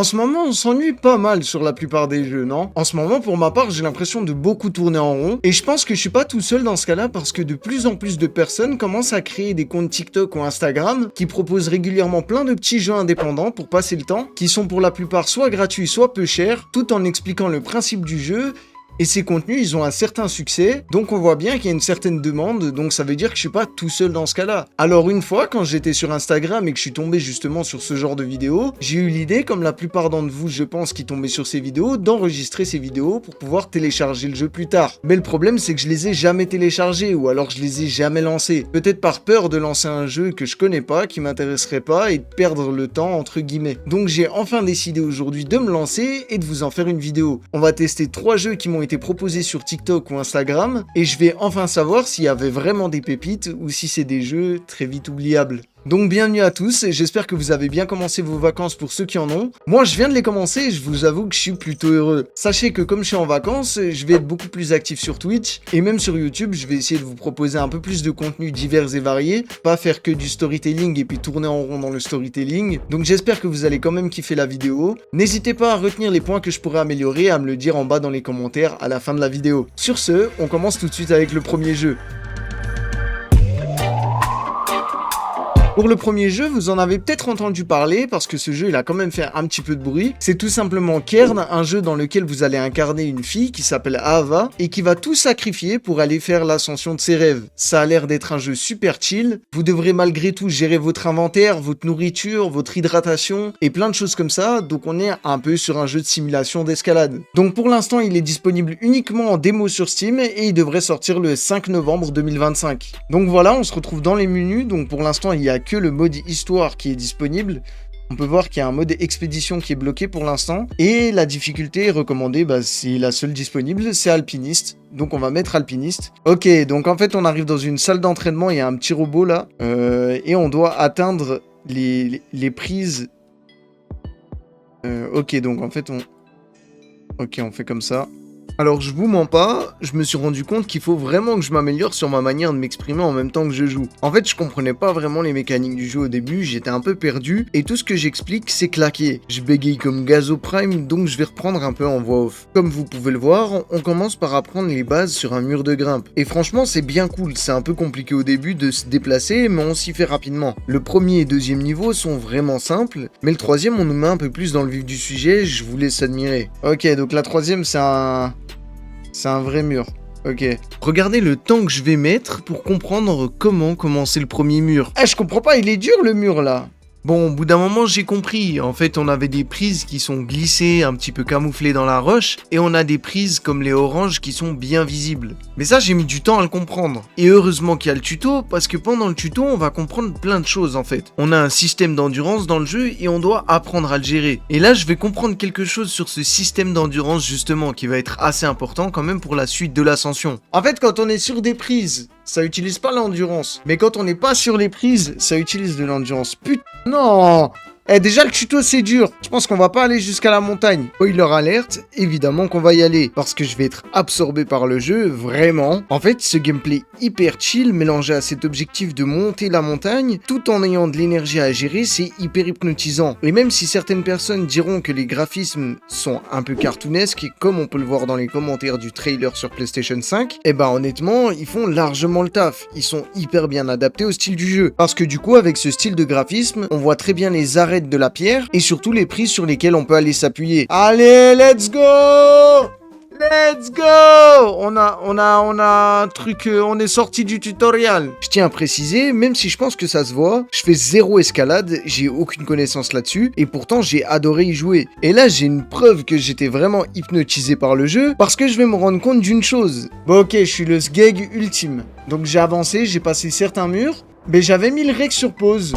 En ce moment, on s'ennuie pas mal sur la plupart des jeux, non? En ce moment, pour ma part, j'ai l'impression de beaucoup tourner en rond, et je pense que je suis pas tout seul dans ce cas-là parce que de plus en plus de personnes commencent à créer des comptes TikTok ou Instagram qui proposent régulièrement plein de petits jeux indépendants pour passer le temps, qui sont pour la plupart soit gratuits, soit peu chers, tout en expliquant le principe du jeu. Et ces contenus, ils ont un certain succès, donc on voit bien qu'il y a une certaine demande, donc ça veut dire que je suis pas tout seul dans ce cas-là. Alors une fois, quand j'étais sur Instagram et que je suis tombé justement sur ce genre de vidéos, j'ai eu l'idée, comme la plupart d'entre vous, je pense, qui tombaient sur ces vidéos, d'enregistrer ces vidéos pour pouvoir télécharger le jeu plus tard. Mais le problème, c'est que je les ai jamais téléchargés, ou alors je les ai jamais lancés. Peut-être par peur de lancer un jeu que je connais pas, qui m'intéresserait pas, et de perdre le temps, entre guillemets. Donc j'ai enfin décidé aujourd'hui de me lancer et de vous en faire une vidéo. On va tester 3 jeux qui m'ont été proposés sur TikTok ou Instagram et je vais enfin savoir s'il y avait vraiment des pépites ou si c'est des jeux très vite oubliables. Donc bienvenue à tous, et j'espère que vous avez bien commencé vos vacances pour ceux qui en ont. Moi je viens de les commencer et je vous avoue que je suis plutôt heureux. Sachez que comme je suis en vacances, je vais être beaucoup plus actif sur Twitch et même sur YouTube, je vais essayer de vous proposer un peu plus de contenus divers et variés, pas faire que du storytelling et puis tourner en rond dans le storytelling. Donc j'espère que vous allez quand même kiffer la vidéo. N'hésitez pas à retenir les points que je pourrais améliorer et à me le dire en bas dans les commentaires à la fin de la vidéo. Sur ce, on commence tout de suite avec le premier jeu. Pour le premier jeu, vous en avez peut-être entendu parler parce que ce jeu il a quand même fait un petit peu de bruit. C'est tout simplement Kern, un jeu dans lequel vous allez incarner une fille qui s'appelle Ava et qui va tout sacrifier pour aller faire l'ascension de ses rêves. Ça a l'air d'être un jeu super chill. Vous devrez malgré tout gérer votre inventaire, votre nourriture, votre hydratation et plein de choses comme ça. Donc on est un peu sur un jeu de simulation d'escalade. Donc pour l'instant, il est disponible uniquement en démo sur Steam et il devrait sortir le 5 novembre 2025. Donc voilà, on se retrouve dans les menus. Donc pour l'instant, il y a que le mode histoire qui est disponible. On peut voir qu'il y a un mode expédition qui est bloqué pour l'instant. Et la difficulté recommandée, c'est la seule disponible, c'est alpiniste. Donc on va mettre alpiniste. Ok, donc en fait on arrive dans une salle d'entraînement, il y a un petit robot là. Et on doit atteindre les prises. Ok, donc en fait Ok, on fait comme ça. Alors je vous mens pas, je me suis rendu compte qu'il faut vraiment que je m'améliore sur ma manière de m'exprimer en même temps que je joue. En fait, je comprenais pas vraiment les mécaniques du jeu au début, j'étais un peu perdu, et tout ce que j'explique, c'est claqué. Je bégaye comme Gazo Prime, donc je vais reprendre un peu en voix off. Comme vous pouvez le voir, on commence par apprendre les bases sur un mur de grimpe. Et franchement, c'est bien cool, c'est un peu compliqué au début de se déplacer, mais on s'y fait rapidement. Le premier et deuxième niveau sont vraiment simples, mais le troisième, on nous met un peu plus dans le vif du sujet, je vous laisse admirer. Ok, donc la troisième, c'est un vrai mur. Ok. Regardez le temps que je vais mettre pour comprendre comment commencer le premier mur. Ah, je comprends pas, il est dur le mur là. Bon, au bout d'un moment, j'ai compris. En fait, on avait des prises qui sont glissées, un petit peu camouflées dans la roche, et on a des prises comme les oranges qui sont bien visibles. Mais ça, j'ai mis du temps à le comprendre. Et heureusement qu'il y a le tuto, parce que pendant le tuto, on va comprendre plein de choses en fait. On a un système d'endurance dans le jeu et on doit apprendre à le gérer. Et là, je vais comprendre quelque chose sur ce système d'endurance justement, qui va être assez important quand même pour la suite de l'ascension. En fait, quand on est sur des prises, ça utilise pas l'endurance. Mais quand on n'est pas sur les prises, ça utilise de l'endurance. Putain, non! Déjà le tuto c'est dur, je pense qu'on va pas aller jusqu'à la montagne. Spoiler alerte, évidemment qu'on va y aller, parce que je vais être absorbé par le jeu, vraiment. En fait, ce gameplay hyper chill, mélangé à cet objectif de monter la montagne, tout en ayant de l'énergie à gérer, c'est hyper hypnotisant. Et même si certaines personnes diront que les graphismes sont un peu cartoonesques, comme on peut le voir dans les commentaires du trailer sur PlayStation 5, honnêtement, ils font largement le taf. Ils sont hyper bien adaptés au style du jeu. Parce que du coup, avec ce style de graphisme, on voit très bien les arrêts de la pierre et surtout les prises sur lesquelles on peut aller s'appuyer. Allez, let's go! Let's go! On a un truc, on est sorti du tutoriel. Je tiens à préciser, même si je pense que ça se voit, je fais zéro escalade, j'ai aucune connaissance là-dessus, et pourtant j'ai adoré y jouer. Et là, j'ai une preuve que j'étais vraiment hypnotisé par le jeu, parce que je vais me rendre compte d'une chose. Bon ok, je suis le sgeg ultime. Donc j'ai avancé, j'ai passé certains murs, mais j'avais mis le rec sur pause.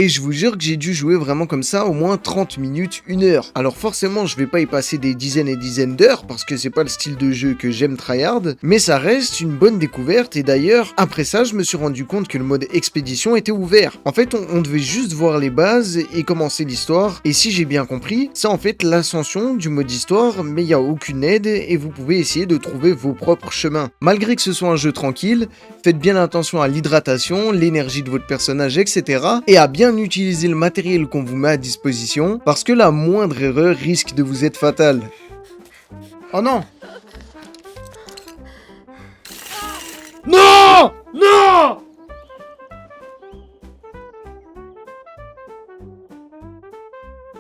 Et je vous jure que j'ai dû jouer vraiment comme ça au moins 30 minutes, 1 heure. Alors forcément, je vais pas y passer des dizaines et dizaines d'heures parce que c'est pas le style de jeu que j'aime tryhard, mais ça reste une bonne découverte et d'ailleurs, après ça, je me suis rendu compte que le mode expédition était ouvert. En fait, on devait juste voir les bases et commencer l'histoire et si j'ai bien compris, c'est en fait l'ascension du mode histoire, mais il y a aucune aide et vous pouvez essayer de trouver vos propres chemins. Malgré que ce soit un jeu tranquille, faites bien attention à l'hydratation, l'énergie de votre personnage, etc. et à bien bien utiliser le matériel qu'on vous met à disposition, parce que la moindre erreur risque de vous être fatale. Oh non! Non! Non!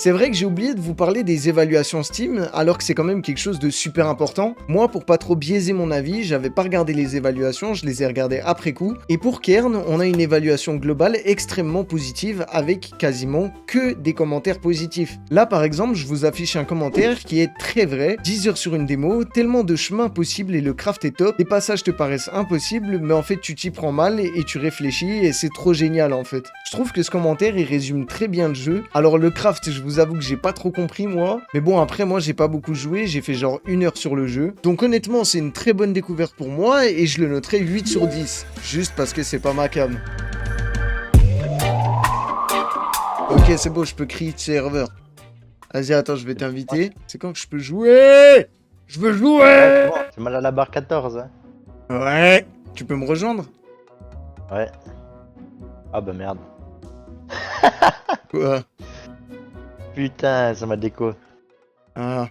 C'est vrai que j'ai oublié de vous parler des évaluations Steam, alors que c'est quand même quelque chose de super important. Moi, pour pas trop biaiser mon avis, j'avais pas regardé les évaluations, je les ai regardées après coup. Et pour Kern, on a une évaluation globale extrêmement positive, avec quasiment que des commentaires positifs. Là, par exemple, je vous affiche un commentaire qui est très vrai. 10 heures sur une démo, tellement de chemins possibles et le craft est top. Les passages te paraissent impossibles, mais en fait, tu t'y prends mal et tu réfléchis, et c'est trop génial, en fait. Je trouve que ce commentaire, il résume très bien le jeu. Alors, le craft, je vous avoue que j'ai pas trop compris moi, mais bon après moi j'ai pas beaucoup joué, j'ai fait genre 1 heure sur le jeu, donc honnêtement c'est une très bonne découverte pour moi et je le noterai 8 sur 10, juste parce que c'est pas ma cam. Ok c'est bon, je peux crier de serveur. Vas-y attends, je vais t'inviter. C'est quand que je peux jouer? Je veux jouer! C'est mal à la barre 14 hein. Ouais. Tu peux me rejoindre? Ouais. Ah bah merde. Quoi? Putain, ça m'a déco. Ah.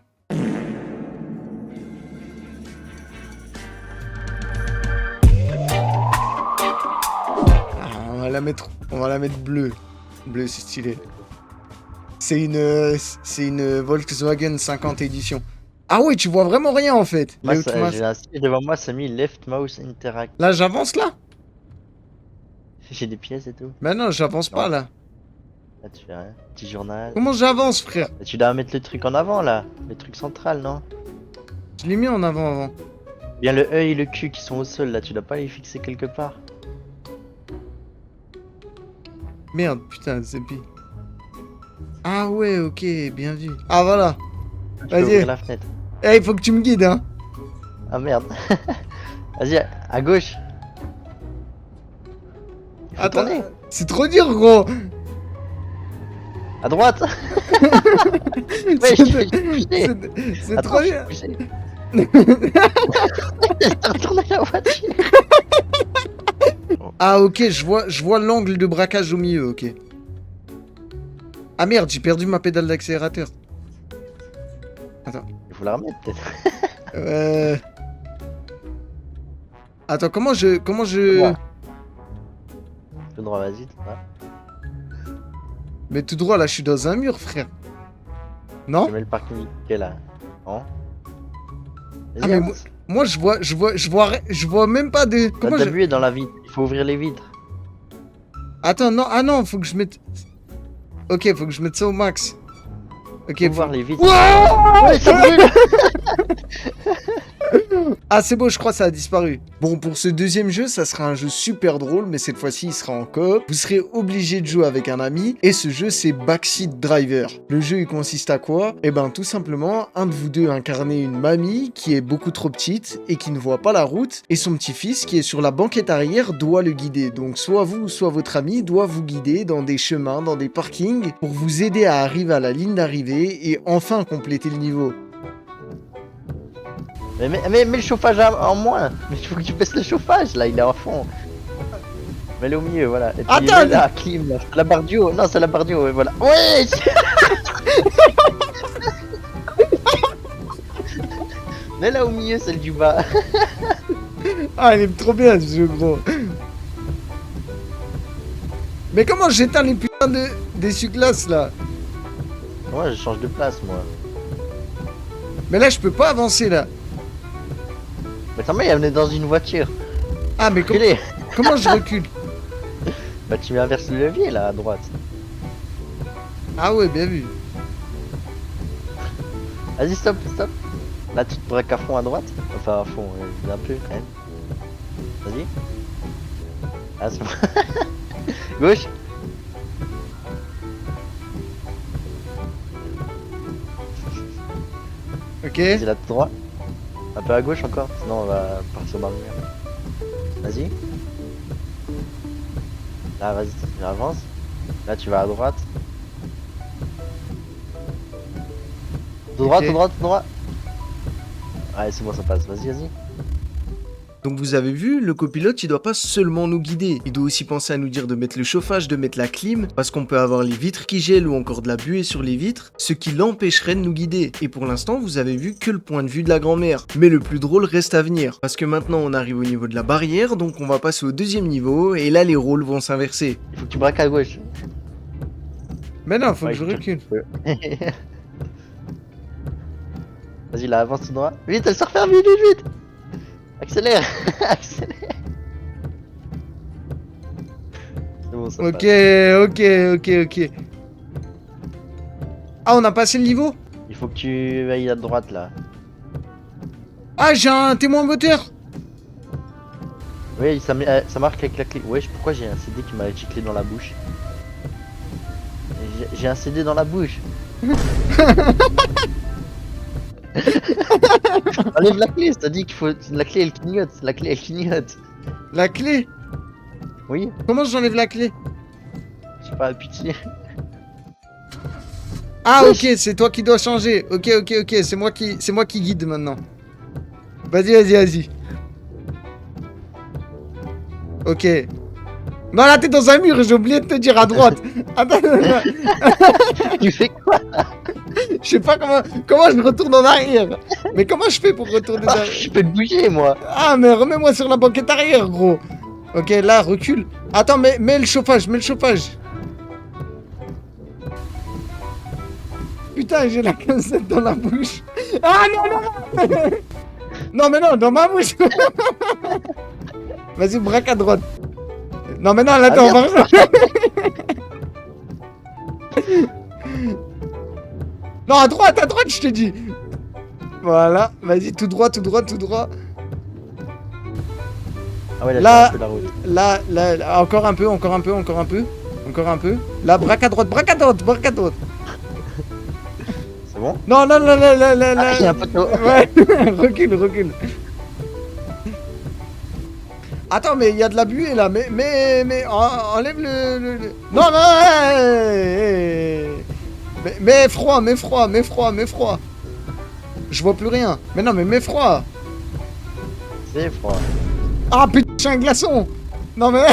On va la mettre bleue. Bleu, c'est stylé. C'est une Volkswagen 50 édition. Ah ouais, tu vois vraiment rien en fait. Moi, j'ai un siège devant moi, ça mis Left Mouse Interact. Là, j'avance là. J'ai des pièces et tout. Mais non, j'avance pas là. Là, tu fais rien. Petit journal. Comment j'avance, frère? Là, tu dois mettre le truc en avant là. Le truc central, non? Je l'ai mis en avant. Bien le E et le Q qui sont au sol là, tu dois pas les fixer quelque part. Merde, putain, c'est pire. Ah ouais, ok, bien vu. Ah voilà. Tu peux ouvrir la fenêtre. Eh, il faut que tu me guides, hein. Ah merde. Vas-y, à gauche. Attends, c'est trop dur, gros. À droite. Ouais, c'est trop dur. Retourne la voiture. Ah ok, je vois l'angle de braquage au milieu, ok. Ah merde, j'ai perdu ma pédale d'accélérateur. Attends. Il faut la remettre peut-être. Attends, comment je... Tout droit, vas-y, tout droit. Mais tout droit, là, je suis dans un mur, frère. Non? Je mets le parking qui est là. Non? Ah mais moi je vois même pas de... Comment t'as vu dans la vitre, il faut ouvrir les vitres. Attends, non, ah non, faut que je mette... Ok, faut que je mette ça au max. Ok, faut voir les vitres. Ouais, ça brûle. Ah c'est beau, je crois que ça a disparu. Bon, pour ce deuxième jeu, ça sera un jeu super drôle, mais cette fois-ci, il sera en coop. Vous serez obligé de jouer avec un ami, et ce jeu, c'est Backseat Driver. Le jeu, il consiste à quoi? Eh ben, tout simplement, un de vous deux incarnez une mamie qui est beaucoup trop petite et qui ne voit pas la route, et son petit-fils qui est sur la banquette arrière doit le guider. Donc, soit vous, soit votre ami doit vous guider dans des chemins, dans des parkings, pour vous aider à arriver à la ligne d'arrivée et enfin compléter le niveau. Mais le chauffage en moins. Mais il faut que tu baisses le chauffage là, il est à fond. Mets-le au milieu, voilà. Et puis attends, là, clim, là. La barre du haut. Non, c'est la barre du haut, et voilà. Ouais. Mets là au milieu, celle du bas. Ah, il est trop bien ce jeu, gros. Mais comment j'éteins les putains d'essuie-glace là? Moi, je change de place, moi. Mais là, je peux pas avancer là. Mais attends, mais on est dans une voiture. Ah, mais comment je recule? Bah, tu mets inverse le levier là à droite. Ah ouais, bien vu. Vas-y, stop. Là, tu te braques à fond à droite. Enfin, à fond, un peu quand même. Vas-y. Ah, c'est bon. Gauche. Ok. Vas-y, là, droit. Un peu à gauche encore, sinon on va partir dans le mur. Vas-y. Là, vas-y, avance. Là, tu vas à droite. Tout droit, Ok. tout droit, tout droit. Allez, c'est bon, ça passe. Vas-y. Donc vous avez vu, le copilote, il doit pas seulement nous guider. Il doit aussi penser à nous dire de mettre le chauffage, de mettre la clim, parce qu'on peut avoir les vitres qui gèlent ou encore de la buée sur les vitres, ce qui l'empêcherait de nous guider. Et pour l'instant, vous avez vu que le point de vue de la grand-mère. Mais le plus drôle reste à venir, parce que maintenant on arrive au niveau de la barrière, donc on va passer au deuxième niveau, et là les rôles vont s'inverser. Il faut que tu braques à gauche. Mais non, faut Ouais, que je recule. Vas-y, là, avance tout droit. Vite, elle se referme, vite, vite, vite. Accélère. Accélère. C'est bon, ça Ok, passe. ok. Ah, on a passé le niveau? Il faut que tu ailles à droite, là. Ah, j'ai un témoin moteur. Oui, ça marque avec la clé. Wesh, pourquoi j'ai un CD qui m'a giclé dans la bouche? J'ai un CD dans la bouche. Enlève la clé, ça dit qu'il faut. La clé elle clignote, la clé elle clignote. La clé? Oui, Comment j'enlève la clé? je sais pas, pitié. Ah, Wesh. ok, c'est toi qui dois changer. Ok, c'est moi qui guide maintenant. Vas-y. Ok. Non, là, t'es dans un mur, j'ai oublié de te dire à droite. Attends, Tu fais quoi? je sais pas comment je retourne en arrière. Mais comment je fais pour retourner Ah, derrière? je peux te bouger, moi. Ah, mais remets-moi sur la banquette arrière, gros. Ok, là, recule. Attends, mets le chauffage, Putain, j'ai la cassette dans la bouche. Ah, non. Non, mais non, dans ma bouche. Vas-y, braque à droite. Non, mais non, là, attends, merde. Non, à droite, je te dis. Voilà, vas-y, tout droit. Ah ouais, là, Là- c'est un peu la route. Là, encore un peu. Là, braque à droite. C'est bon? Non, là. Ah, il y a un poteau. Ouais, recule. Attends, mais il y a de la buée là, mais enlève Non, mais froid. Je vois plus rien. Mais non, mais mets froid. C'est froid. Ah putain, je suis un glaçon. Non mais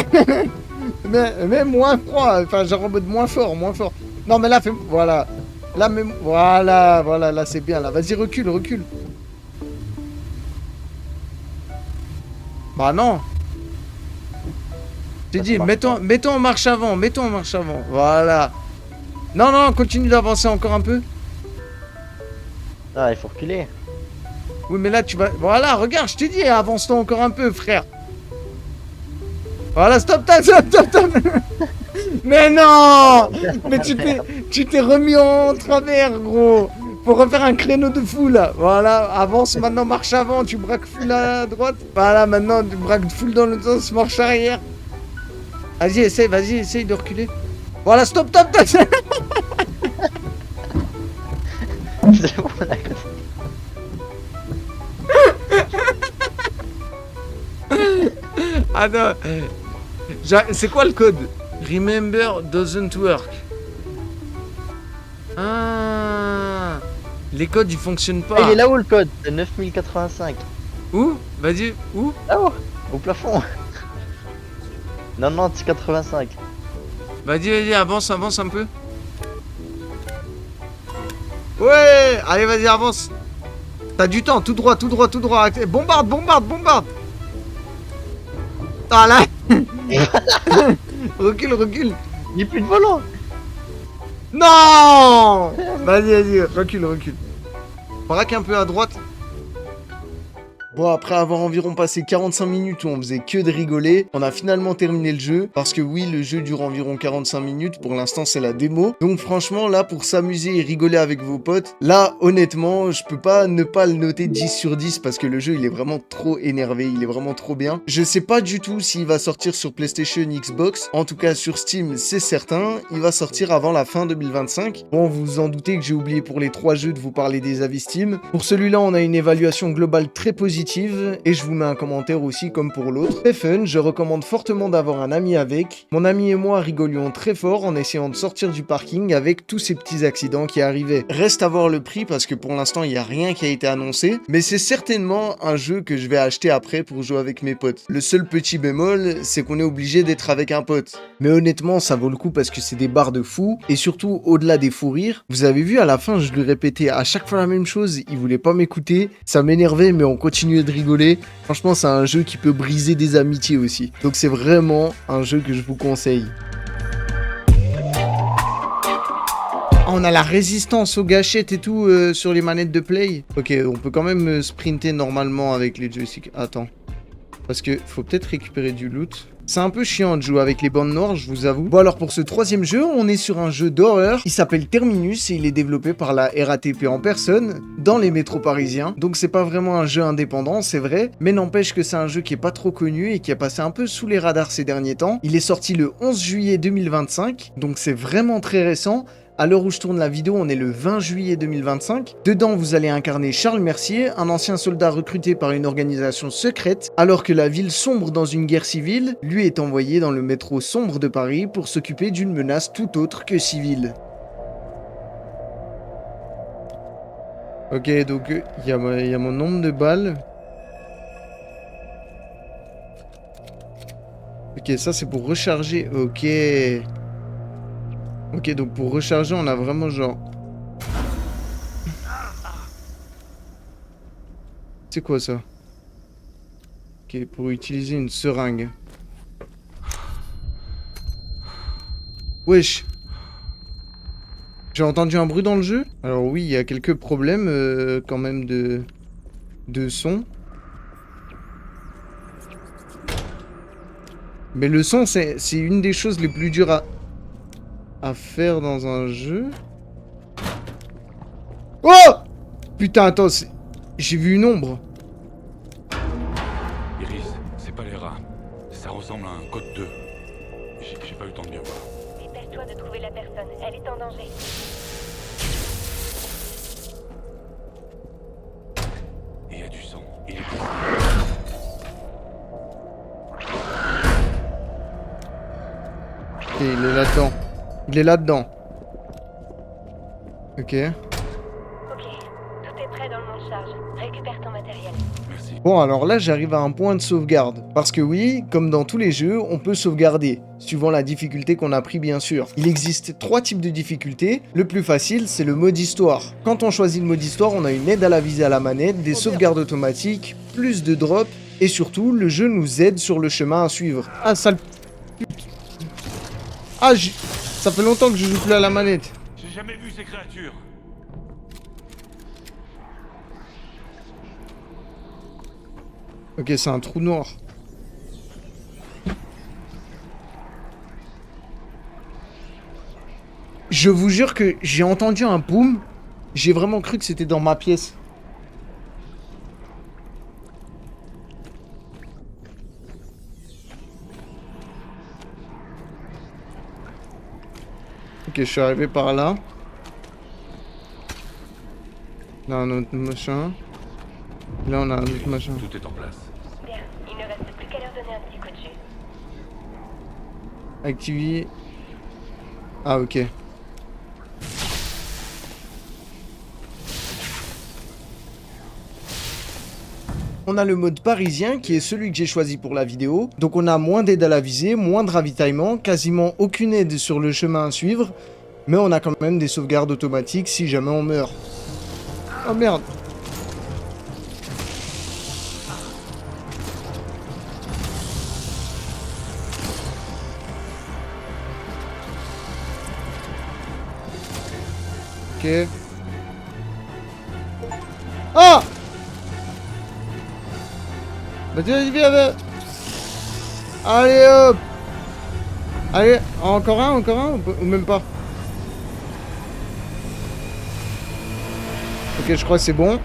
mais moins froid, enfin genre en mode moins fort. Non mais là fais voilà. Là mais voilà, là c'est bien là. Vas-y recule. Bah non. J'ai Ça dit marche mettons en marche avant. Voilà. Non, continue d'avancer encore un peu. Ah, il faut reculer. Oui, mais là tu vas voilà, regarde, je t'ai dit avance-toi encore un peu, frère. Voilà, stop. Mais non. Mais tu t'es remis en travers, gros. Faut refaire un créneau de fou là. Voilà, avance maintenant, marche avant, tu braques full à droite. Voilà, maintenant tu braques full dans le sens, marche arrière. Vas-y, essaye de reculer. Voilà, stop. C'est bon, on a côté. Ah non. C'est quoi le code? Remember doesn't work. Ah. Les codes ils fonctionnent pas. Ah, il est là-haut le code, c'est 9085. Où? Vas-y, où? Là-haut, au plafond. 9085. Vas-y, avance un peu. Ouais, allez, vas-y, avance. T'as du temps, tout droit. Bombarde. Ah là. Recule. Il n'y a plus de volant. Non. Vas-y, recule. Braque un peu à droite. Bon, après avoir environ passé 45 minutes où on faisait que de rigoler, on a finalement terminé le jeu. Parce que oui, le jeu dure environ 45 minutes. Pour l'instant, c'est la démo. Donc franchement, là, pour s'amuser et rigoler avec vos potes, là, honnêtement, je peux pas ne pas le noter 10 sur 10 parce que le jeu, il est vraiment trop énervé. Il est vraiment trop bien. Je sais pas du tout s'il va sortir sur PlayStation, Xbox. En tout cas, sur Steam, c'est certain. Il va sortir avant la fin 2025. Bon, vous vous en doutez que j'ai oublié pour les 3 jeux de vous parler des avis Steam. Pour celui-là, on a une évaluation globale très positive. positive et je vous mets un commentaire aussi comme pour l'autre. Très fun, je recommande fortement d'avoir un ami avec. Mon ami et moi rigolions très fort en essayant de sortir du parking avec tous ces petits accidents qui arrivaient. Reste à voir le prix parce que pour l'instant il n'y a rien qui a été annoncé, mais c'est certainement un jeu que je vais acheter après pour jouer avec mes potes. Le seul petit bémol, c'est qu'on est obligé d'être avec un pote. Mais honnêtement, ça vaut le coup parce que c'est des barres de fou et surtout au-delà des fous rires. Vous avez vu à la fin, je lui répétais à chaque fois la même chose, il voulait pas m'écouter, ça m'énervait mais on continuait de rigoler. Franchement, c'est un jeu qui peut briser des amitiés aussi. Donc c'est vraiment un jeu que je vous conseille. Ah, on a la résistance aux gâchettes et tout sur les manettes de play. Ok, on peut quand même sprinter normalement avec les joysticks. Attends. Parce que faut peut-être récupérer du loot. C'est un peu chiant de jouer avec les bandes noires, je vous avoue. Bon alors pour ce troisième jeu, on est sur un jeu d'horreur. Il s'appelle Terminus et il est développé par la RATP en personne dans les métros parisiens. Donc c'est pas vraiment un jeu indépendant, c'est vrai. Mais n'empêche que c'est un jeu qui est pas trop connu et qui a passé un peu sous les radars ces derniers temps. Il est sorti le 11 juillet 2025, donc c'est vraiment très récent. À l'heure où je tourne la vidéo, on est le 20 juillet 2025. Dedans, vous allez incarner Charles Mercier, un ancien soldat recruté par une organisation secrète. Alors que la ville sombre dans une guerre civile, lui est envoyé dans le métro sombre de Paris pour s'occuper d'une menace tout autre que civile. Ok, donc il y a mon nombre de balles. Ok, ça c'est pour recharger. Ok. Ok, donc pour recharger, on a vraiment genre... C'est quoi ça? Ok, pour utiliser une seringue. Wesh. J'ai entendu un bruit dans le jeu? Alors oui, il y a quelques problèmes quand même de son. Mais le son, c'est une des choses les plus dures à faire dans un jeu. Oh! Putain, attends, j'ai vu une ombre. Iris, c'est pas les rats. Ça ressemble à un code 2. J'ai pas eu le temps de bien voir. Dépêche-toi de trouver la personne, elle est en danger. Et il y a du sang. Ok, il est là-dedans. Il est là-dedans. Ok. Ok, tout est prêt dans le monte-charge. Récupère ton matériel. Merci. Bon, alors là, j'arrive à un point de sauvegarde. Parce que oui, comme dans tous les jeux, on peut sauvegarder, suivant la difficulté qu'on a pris, bien sûr. Il existe 3 types de difficultés. Le plus facile, c'est le mode histoire. Quand on choisit le mode histoire, on a une aide à la visée à la manette, des sauvegardes automatiques, plus de drops, et surtout, le jeu nous aide sur le chemin à suivre. Ah, sale... Ah, ça fait longtemps que je joue plus à la manette. J'ai jamais vu ces créatures. Ok, c'est un trou noir. Je vous jure que j'ai entendu un boom. J'ai vraiment cru que c'était dans ma pièce. Ok, je suis arrivé par là. Là, un autre machin. Là, on a un autre machin. Tout est en place. Bien, il ne reste plus qu'à leur donner un petit coup de jus. Activer. Ah, ok. On a le mode parisien qui est celui que j'ai choisi pour la vidéo. Donc on a moins d'aide à la visée, moins de ravitaillement, quasiment aucune aide sur le chemin à suivre. Mais on a quand même des sauvegardes automatiques si jamais on meurt. Oh merde. Ok. Ah! Bah viens, viens. Allez hop. Allez, encore un ou même pas? Ok, je crois que c'est bon.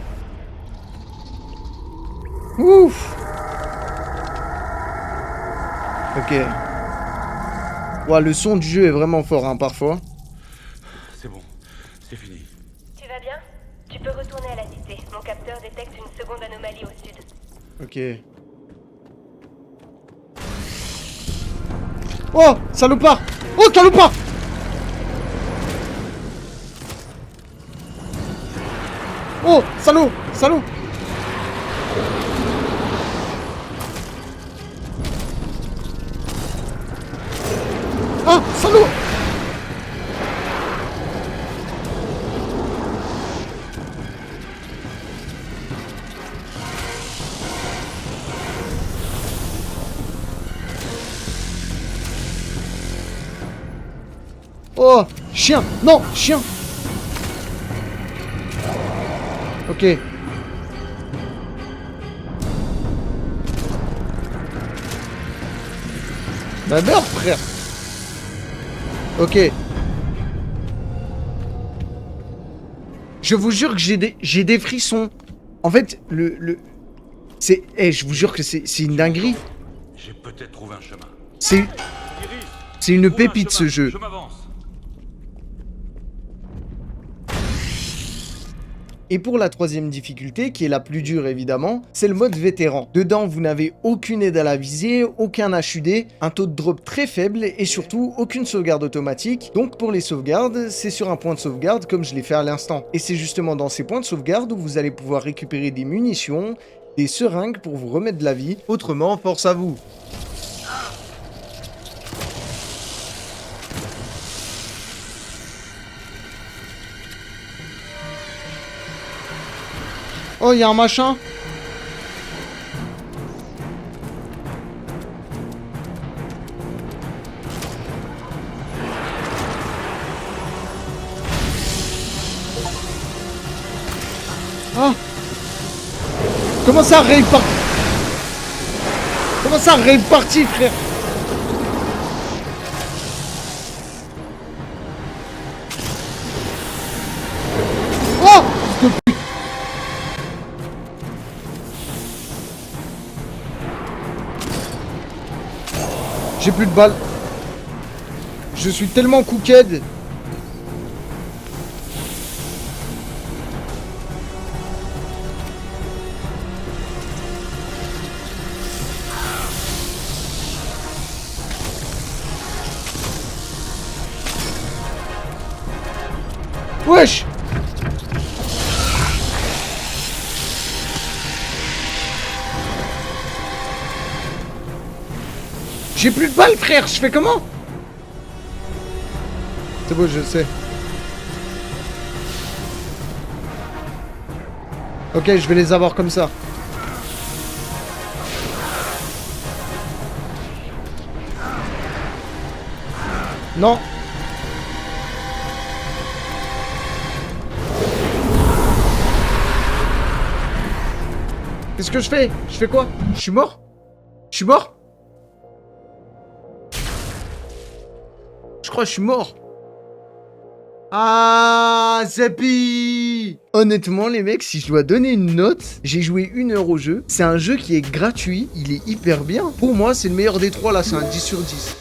Ouf. Ok. Ouais, le son du jeu est vraiment fort, hein, parfois. C'est bon, c'est fini. Tu vas bien? Tu peux retourner à la cité. Mon capteur détecte une seconde anomalie au sud. Ok. Oh, salopard! Oh, salopard! Oh, salaud! Salaud! Ah, salaud! Oh, chien! Non, chien! Ok. Bah meurs, frère! Ok. Je vous jure que j'ai des frissons. En fait, c'est... Eh, je vous jure que c'est une dinguerie. J'ai peut-être trouvé un chemin. C'est Iris, une trouve un pépite, ce chemin. jeu. Je m'avance. Et pour la troisième difficulté, qui est la plus dure évidemment, c'est le mode vétéran. Dedans, vous n'avez aucune aide à la visée, aucun HUD, un taux de drop très faible et surtout aucune sauvegarde automatique. Donc pour les sauvegardes, c'est sur un point de sauvegarde comme je l'ai fait à l'instant. Et c'est justement dans ces points de sauvegarde où vous allez pouvoir récupérer des munitions, des seringues pour vous remettre de la vie. Autrement, force à vous. Oh, il y a un machin. Ah. Comment ça, rave party? Comment ça, rave party, frère? Oh! J'ai plus de balles. Je suis tellement cooked. Wesh! J'ai plus de balles, frère, je fais comment? C'est bon, je sais. Ok, je vais les avoir comme ça. Non. Qu'est-ce que je fais? Je fais quoi? Je suis mort? Je suis mort? Je crois que je suis mort. Ah, Zappy! Honnêtement, les mecs, si je dois donner une note, j'ai joué 1 heure au jeu. C'est un jeu qui est gratuit, il est hyper bien. Pour moi, c'est le meilleur des trois, là, c'est un 10 sur 10.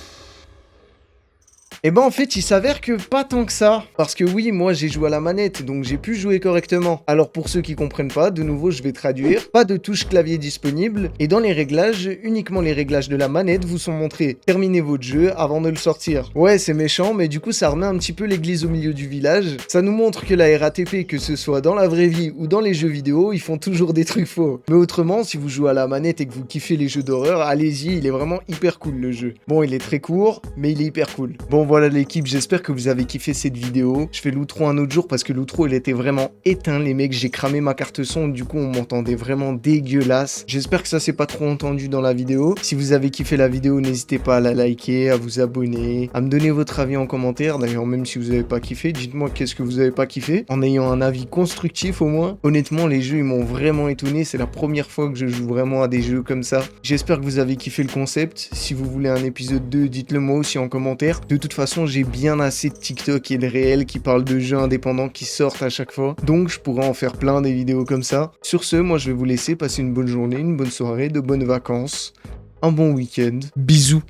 Et ben en fait, il s'avère que pas tant que ça. Parce que oui, moi j'ai joué à la manette, donc j'ai pu jouer correctement. Alors pour ceux qui comprennent pas, de nouveau je vais traduire. Pas de touche clavier disponible. Et dans les réglages, uniquement les réglages de la manette vous sont montrés. Terminez votre jeu avant de le sortir. Ouais, c'est méchant, mais du coup ça remet un petit peu l'église au milieu du village. Ça nous montre que la RATP, que ce soit dans la vraie vie ou dans les jeux vidéo, ils font toujours des trucs faux. Mais autrement, si vous jouez à la manette et que vous kiffez les jeux d'horreur, allez-y, il est vraiment hyper cool le jeu. Bon, il est très court, mais il est hyper cool. Bon, voilà l'équipe, j'espère que vous avez kiffé cette vidéo. Je fais l'outro un autre jour parce que l'outro il était vraiment éteint les mecs, j'ai cramé ma carte son, du coup on m'entendait vraiment dégueulasse. J'espère que ça s'est pas trop entendu dans la vidéo. Si vous avez kiffé la vidéo, n'hésitez pas à la liker, à vous abonner, à me donner votre avis en commentaire. D'ailleurs même si vous avez pas kiffé, dites-moi qu'est-ce que vous avez pas kiffé, en ayant un avis constructif au moins. Honnêtement les jeux ils m'ont vraiment étonné, c'est la première fois que je joue vraiment à des jeux comme ça. J'espère que vous avez kiffé le concept. Si vous voulez un épisode 2, dites-le moi aussi en commentaire. De toute façon j'ai bien assez de TikTok et de réels qui parlent de jeux indépendants qui sortent à chaque fois. Donc je pourrais en faire plein des vidéos comme ça. Sur ce, moi je vais vous laisser passer une bonne journée, une bonne soirée, de bonnes vacances, un bon week-end. Bisous.